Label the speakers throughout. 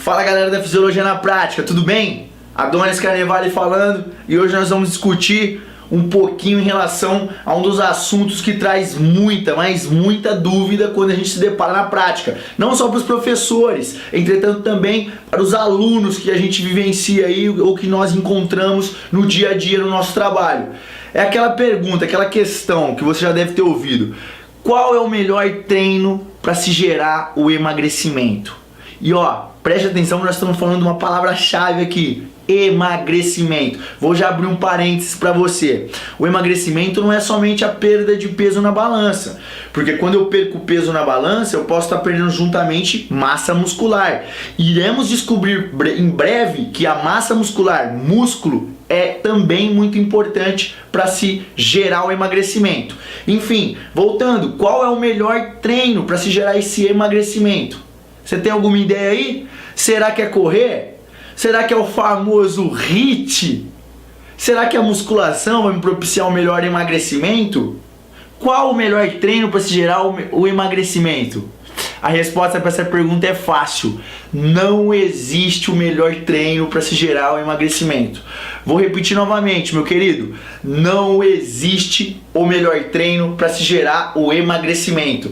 Speaker 1: Fala galera da Fisiologia na Prática, tudo bem? Adonis Carnevale falando e hoje nós vamos discutir um pouquinho em relação a um dos assuntos que traz muita, mas muita dúvida quando a gente se depara na prática. Não só para os professores, entretanto também para os alunos que a gente vivencia aí ou que nós encontramos no dia a dia no nosso trabalho. É aquela pergunta, aquela questão que você já deve ter ouvido. Qual é o melhor treino para se gerar o emagrecimento? E ó, preste atenção que nós estamos falando de uma palavra-chave aqui. Emagrecimento. Vou já abrir um parênteses para você. O emagrecimento não é somente a perda de peso na balança, porque quando eu perco peso na balança eu posso estar perdendo juntamente massa muscular. Iremos descobrir em breve que a massa muscular, músculo, é também muito importante para se gerar o emagrecimento. Enfim, voltando, qual é o melhor treino para se gerar esse emagrecimento? Você tem alguma ideia aí? Será que é correr? Será que é o famoso HIIT? Será que a musculação vai me propiciar um melhor emagrecimento? Qual o melhor treino para se gerar o emagrecimento? A resposta para essa pergunta é fácil. Não existe o melhor treino para se gerar o emagrecimento. Vou repetir novamente, meu querido. Não existe o melhor treino para se gerar o emagrecimento.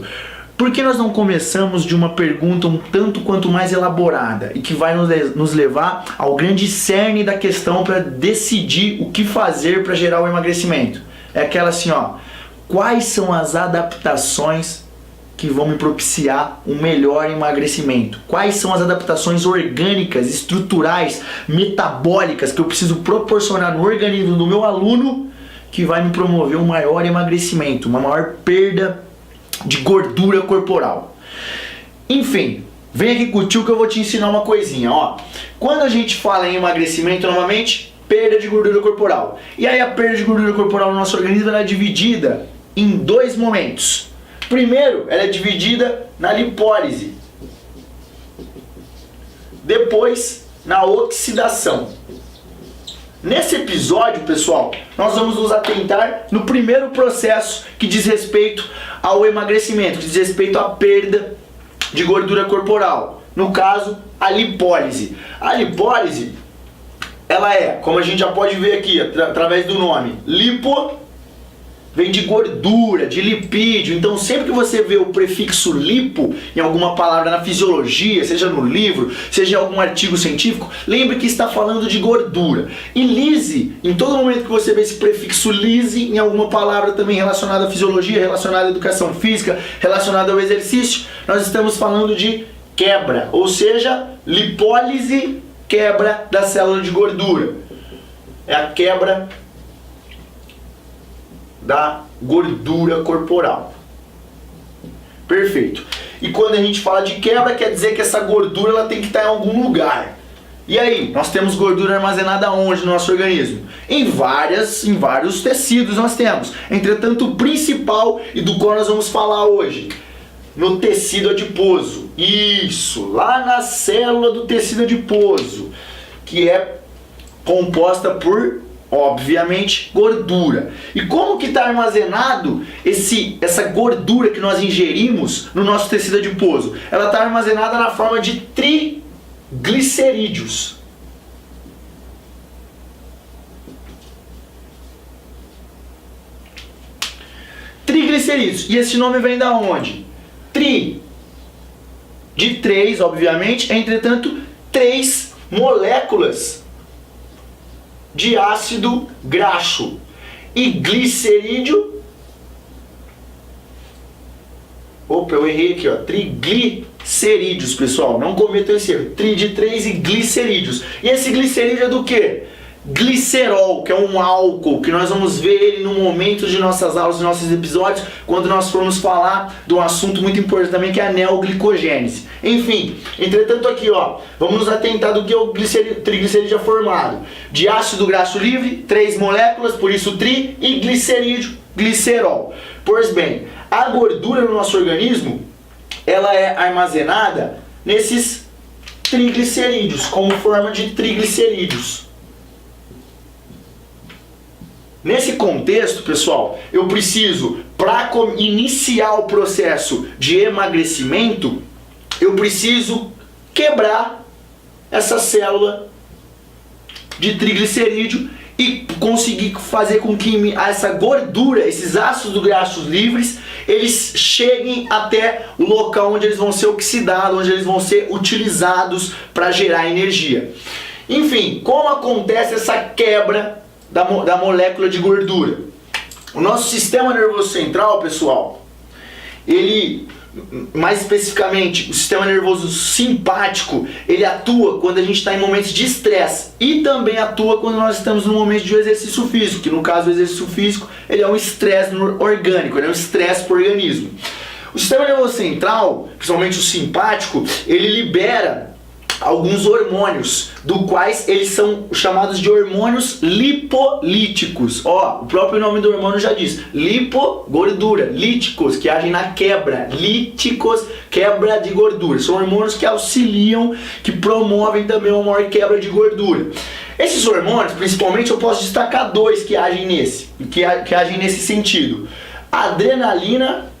Speaker 1: Por que nós não começamos de uma pergunta um tanto quanto mais elaborada e que vai nos levar ao grande cerne da questão para decidir o que fazer para gerar o emagrecimento? É aquela assim, ó. Quais são as adaptações que vão me propiciar um melhor emagrecimento? Quais são as adaptações orgânicas, estruturais, metabólicas que eu preciso proporcionar no organismo do meu aluno que vai me promover um maior emagrecimento, uma maior perda de gordura corporal? Enfim, vem aqui com o tio que eu vou te ensinar uma coisinha, ó. Quando a gente fala em emagrecimento, novamente, perda de gordura corporal. E aí a perda de gordura corporal no nosso organismo ela é dividida em dois momentos. Primeiro, ela é dividida na lipólise. Depois, na oxidação. Nesse episódio, pessoal, nós vamos nos atentar no primeiro processo que diz respeito ao emagrecimento, que diz respeito à perda de gordura corporal. No caso, a lipólise. A lipólise, ela é, como a gente já pode ver aqui, através do nome, lipo vem de gordura, de lipídio. Então sempre que você vê o prefixo lipo em alguma palavra na fisiologia, seja no livro, seja em algum artigo científico, lembre que está falando de gordura. E lise, em todo momento que você vê esse prefixo lise em alguma palavra também relacionada à fisiologia, relacionada à educação física, relacionada ao exercício, nós estamos falando de quebra, ou seja, lipólise, quebra da célula de gordura. É a quebra da gordura corporal. Perfeito. E quando a gente fala de quebra, quer dizer que essa gordura ela tem que estar em algum lugar. E aí, nós temos gordura armazenada onde no nosso organismo? Em vários tecidos nós temos. Entretanto, o principal e do qual nós vamos falar hoje, no tecido adiposo. Isso, lá na célula do tecido adiposo, que é composta por, obviamente, gordura. E como que está armazenado essa gordura que nós ingerimos no nosso tecido adiposo? Ela está armazenada na forma de triglicerídeos. Triglicerídeos. E esse nome vem da onde? Tri. De 3, obviamente, entretanto, 3 moléculas de ácido graxo. E glicerídeo. Opa, eu errei aqui, ó. Triglicerídeos, pessoal. Não cometam esse erro. Tri de 3 e glicerídeos. E esse glicerídeo é do quê? Glicerol, que é um álcool, que nós vamos ver ele no momento de nossas aulas, de nossos episódios, quando nós formos falar de um assunto muito importante também, que é a neoglicogênese. Enfim, entretanto aqui, ó, vamos nos atentar do que o triglicerídeo é formado. De ácido graxo livre, 3 moléculas, por isso tri, e glicerídeo, glicerol. Pois bem, a gordura no nosso organismo, ela é armazenada nesses triglicerídeos, como forma de triglicerídeos. Nesse contexto, pessoal, eu preciso, para iniciar o processo de emagrecimento, eu preciso quebrar essa célula de triglicerídeo e conseguir fazer com que essa gordura, esses ácidos graxos livres, eles cheguem até o local onde eles vão ser oxidados, onde eles vão ser utilizados para gerar energia. Enfim, como acontece essa quebra da molécula de gordura? O nosso sistema nervoso central, pessoal, ele, mais especificamente, o sistema nervoso simpático, ele atua quando a gente está em momentos de estresse e também atua quando nós estamos no momento de exercício físico, que no caso o exercício físico, ele é um estresse orgânico, ele é um estresse para o organismo. O sistema nervoso central, principalmente o simpático, ele libera alguns hormônios, do quais eles são chamados de hormônios lipolíticos. Ó, o próprio nome do hormônio já diz, lipo, gordura, líticos, que agem na quebra, líticos, quebra de gordura. São hormônios que auxiliam, que promovem também uma maior quebra de gordura. Esses hormônios, principalmente, eu posso destacar dois que agem nesse sentido. A adrenalina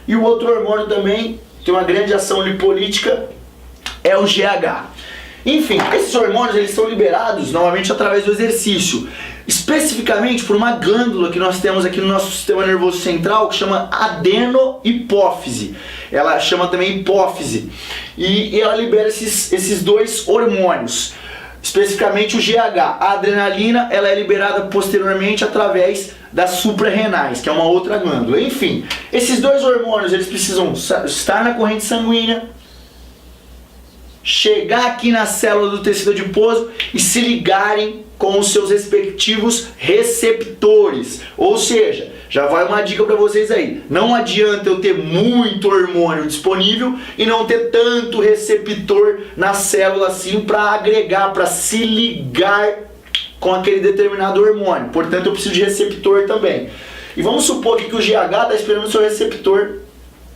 Speaker 1: e o outro hormônio também tem uma grande ação lipolítica, é o GH. Enfim, esses hormônios eles são liberados novamente através do exercício, especificamente por uma glândula que nós temos aqui no nosso sistema nervoso central, que chama adenohipófise. Ela chama também hipófise, e ela libera esses dois hormônios. Especificamente o GH, a adrenalina, ela é liberada posteriormente através das suprarrenais, que é uma outra glândula. Enfim, esses dois hormônios, eles precisam estar na corrente sanguínea, chegar aqui na célula do tecido adiposo e se ligarem com os seus respectivos receptores. Ou seja, já vai uma dica para vocês aí. Não adianta eu ter muito hormônio disponível e não ter tanto receptor na célula assim para agregar, para se ligar com aquele determinado hormônio. Portanto, eu preciso de receptor também. E vamos supor que o GH está esperando o seu receptor.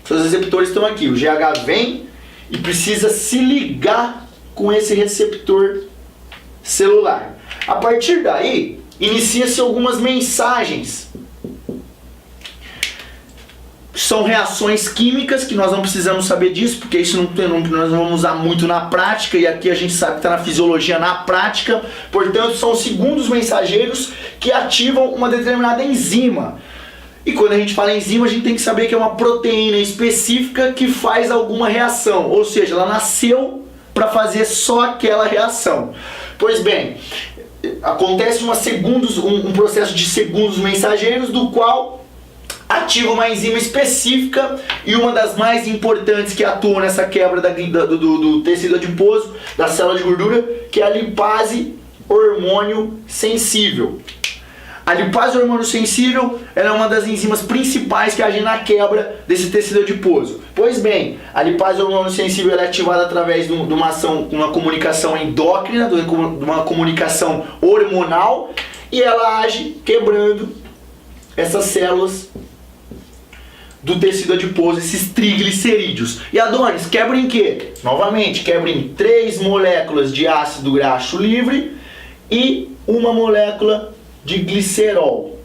Speaker 1: Seus receptores estão aqui. O GH vem e precisa se ligar com esse receptor celular. A partir daí, inicia-se algumas mensagens. São reações químicas que nós não precisamos saber disso, porque isso nós não vamos usar muito na prática, e aqui a gente sabe que está na fisiologia, na prática. Portanto, são segundos mensageiros que ativam uma determinada enzima. E quando a gente fala enzima, a gente tem que saber que é uma proteína específica que faz alguma reação, ou seja, ela nasceu para fazer só aquela reação. Pois bem, acontece um processo de segundos mensageiros, do qual ativa uma enzima específica, e uma das mais importantes que atuam nessa quebra do tecido adiposo, da célula de gordura, que é a lipase hormônio sensível. A lipase hormônio sensível ela é uma das enzimas principais que agem na quebra desse tecido adiposo. Pois bem, a lipase hormônio sensível ela é ativada através de uma comunicação endócrina, de uma comunicação hormonal, e ela age quebrando essas células do tecido adiposo, esses triglicerídeos. E Adonis, quebra em quê? Novamente, quebra em 3 moléculas de ácido graxo livre e uma molécula de glicerol.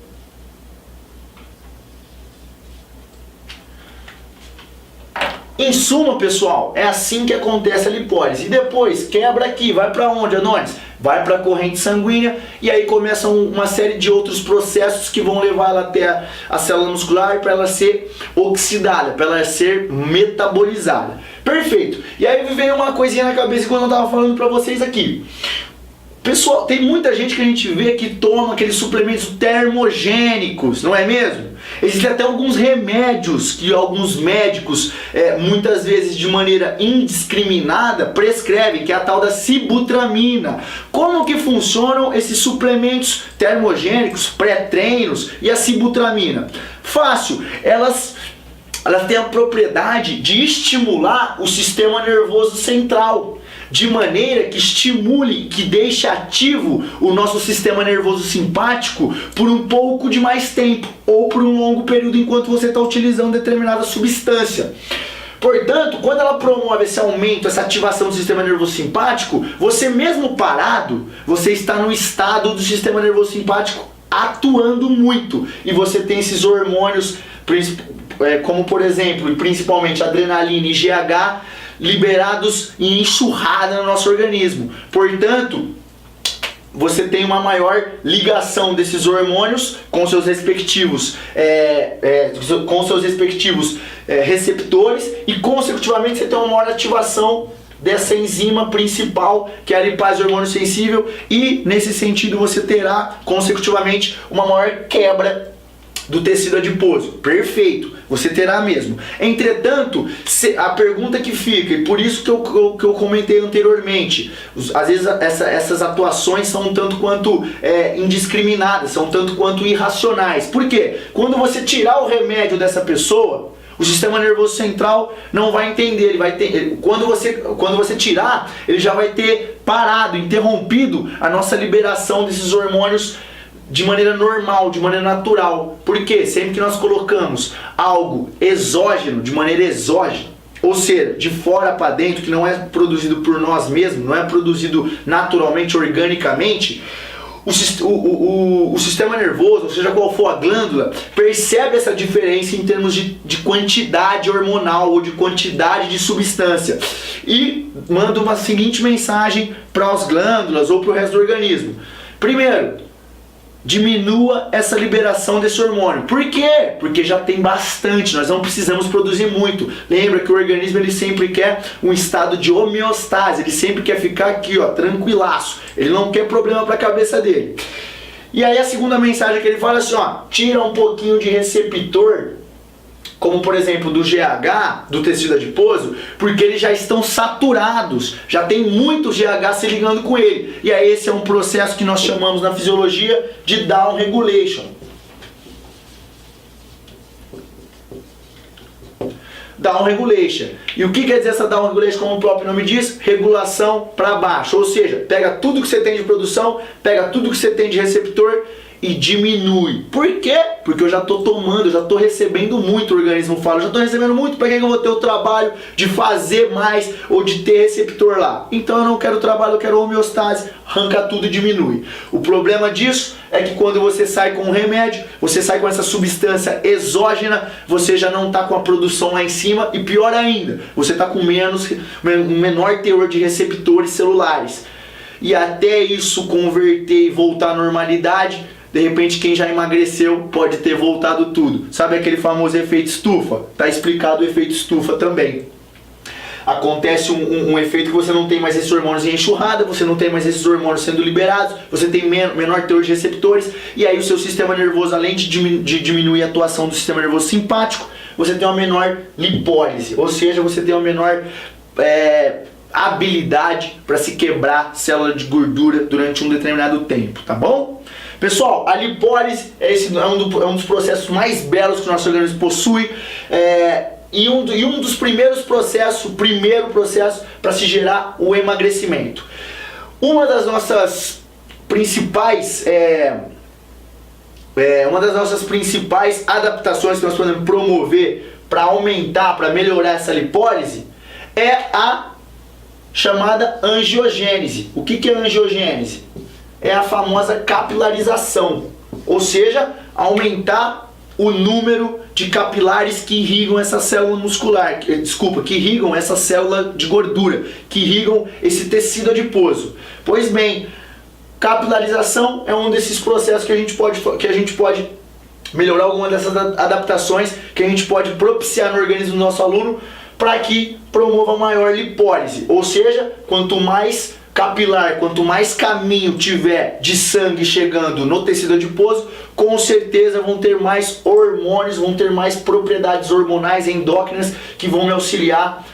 Speaker 1: Em suma, pessoal, é assim que acontece a lipólise. E depois quebra aqui, vai para onde, Adonis? Vai para a corrente sanguínea, e aí começam uma série de outros processos que vão levar ela até a célula muscular para ela ser oxidada, para ela ser metabolizada. Perfeito. E aí veio uma coisinha na cabeça quando eu estava falando para vocês aqui. Pessoal, tem muita gente que a gente vê que toma aqueles suplementos termogênicos, não é mesmo? Existem até alguns remédios que alguns médicos, muitas vezes de maneira indiscriminada, prescrevem, que é a tal da sibutramina. Como que funcionam esses suplementos termogênicos, pré-treinos e a sibutramina? Fácil, elas têm a propriedade de estimular o sistema nervoso central, de maneira que estimule, que deixe ativo o nosso sistema nervoso simpático por um pouco de mais tempo, ou por um longo período enquanto você está utilizando determinada substância. Portanto, quando ela promove esse aumento, essa ativação do sistema nervoso simpático, você mesmo parado, você está no estado do sistema nervoso simpático atuando muito, e você tem esses hormônios como por exemplo, e principalmente adrenalina e GH, liberados em enxurrada no nosso organismo. Portanto, você tem uma maior ligação desses hormônios com seus respectivos receptores, e consecutivamente você tem uma maior ativação dessa enzima principal, que é a lipase hormônio sensível, e nesse sentido você terá consecutivamente uma maior quebra do tecido adiposo. Perfeito, você terá mesmo. Entretanto, a pergunta que fica, e por isso que eu comentei anteriormente, às vezes essas atuações são um tanto quanto indiscriminadas, são um tanto quanto irracionais. Por quê? Quando você tirar o remédio dessa pessoa, o sistema nervoso central não vai entender, ele vai ter, quando você tirar, ele já vai ter parado, interrompido a nossa liberação desses hormônios de maneira normal, de maneira natural. Porque sempre que nós colocamos algo exógeno, de maneira exógena, ou seja, de fora para dentro, que não é produzido por nós mesmos, não é produzido naturalmente, organicamente, o sistema nervoso, ou seja, qual for a glândula, percebe essa diferença em termos de quantidade hormonal ou de quantidade de substância e manda uma seguinte mensagem para as glândulas ou para o resto do organismo. Primeiro, diminua essa liberação desse hormônio. Por quê? Porque já tem bastante, nós não precisamos produzir muito. Lembra que o organismo ele sempre quer um estado de homeostase, ele sempre quer ficar aqui, ó, tranquilaço. Ele não quer problema para a cabeça dele. E aí a segunda mensagem que ele fala assim, ó, tira um pouquinho de receptor, como por exemplo do GH, do tecido adiposo, porque eles já estão saturados, já tem muito GH se ligando com ele. E aí esse é um processo que nós chamamos na fisiologia de down regulation. Down regulation. E o que quer dizer essa down regulation, como o próprio nome diz? Regulação para baixo. Ou seja, pega tudo que você tem de produção, pega tudo que você tem de receptor e diminui. Por quê? Porque eu já estou tomando, eu já estou recebendo muito, o organismo fala, eu já estou recebendo muito, para que eu vou ter o trabalho de fazer mais ou de ter receptor lá? Então eu não quero trabalho, eu quero homeostase, arranca tudo e diminui. O problema disso é que quando você sai com um remédio, você sai com essa substância exógena, você já não está com a produção lá em cima e pior ainda, você está com um menor teor de receptores celulares. E até isso converter e voltar à normalidade, de repente quem já emagreceu pode ter voltado tudo. Sabe aquele famoso efeito estufa? Tá explicado o efeito estufa também. Acontece um efeito que você não tem mais esses hormônios em enxurrada, você não tem mais esses hormônios sendo liberados, você tem menor teor de receptores, e aí o seu sistema nervoso, além de diminuir a atuação do sistema nervoso simpático, você tem uma menor lipólise, ou seja, você tem uma menor habilidade para se quebrar célula de gordura durante um determinado tempo, tá bom? Pessoal, a lipólise é um dos processos mais belos que o nosso organismo possui, e um dos primeiros processos, o primeiro processo para se gerar o emagrecimento. Uma das nossas principais adaptações que nós podemos promover para aumentar, para melhorar essa lipólise é a chamada angiogênese. O que é angiogênese? É a famosa capilarização, ou seja, aumentar o número de capilares que irrigam essa célula muscular, que irrigam essa célula de gordura, que irrigam esse tecido adiposo. Pois bem, capilarização é um desses processos que a gente pode melhorar alguma dessas adaptações, que a gente pode propiciar no organismo do nosso aluno para que promova maior lipólise. Ou seja, quanto mais capilar, quanto mais caminho tiver de sangue chegando no tecido adiposo, com certeza vão ter mais hormônios, vão ter mais propriedades hormonais endócrinas que vão me auxiliar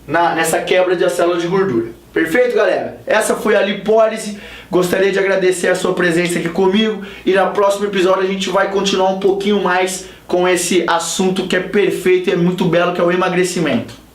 Speaker 1: nessa quebra da célula de gordura. Perfeito, galera? Essa foi a lipólise. Gostaria de agradecer a sua presença aqui comigo e no próximo episódio a gente vai continuar um pouquinho mais com esse assunto que é perfeito e é muito belo, que é o emagrecimento.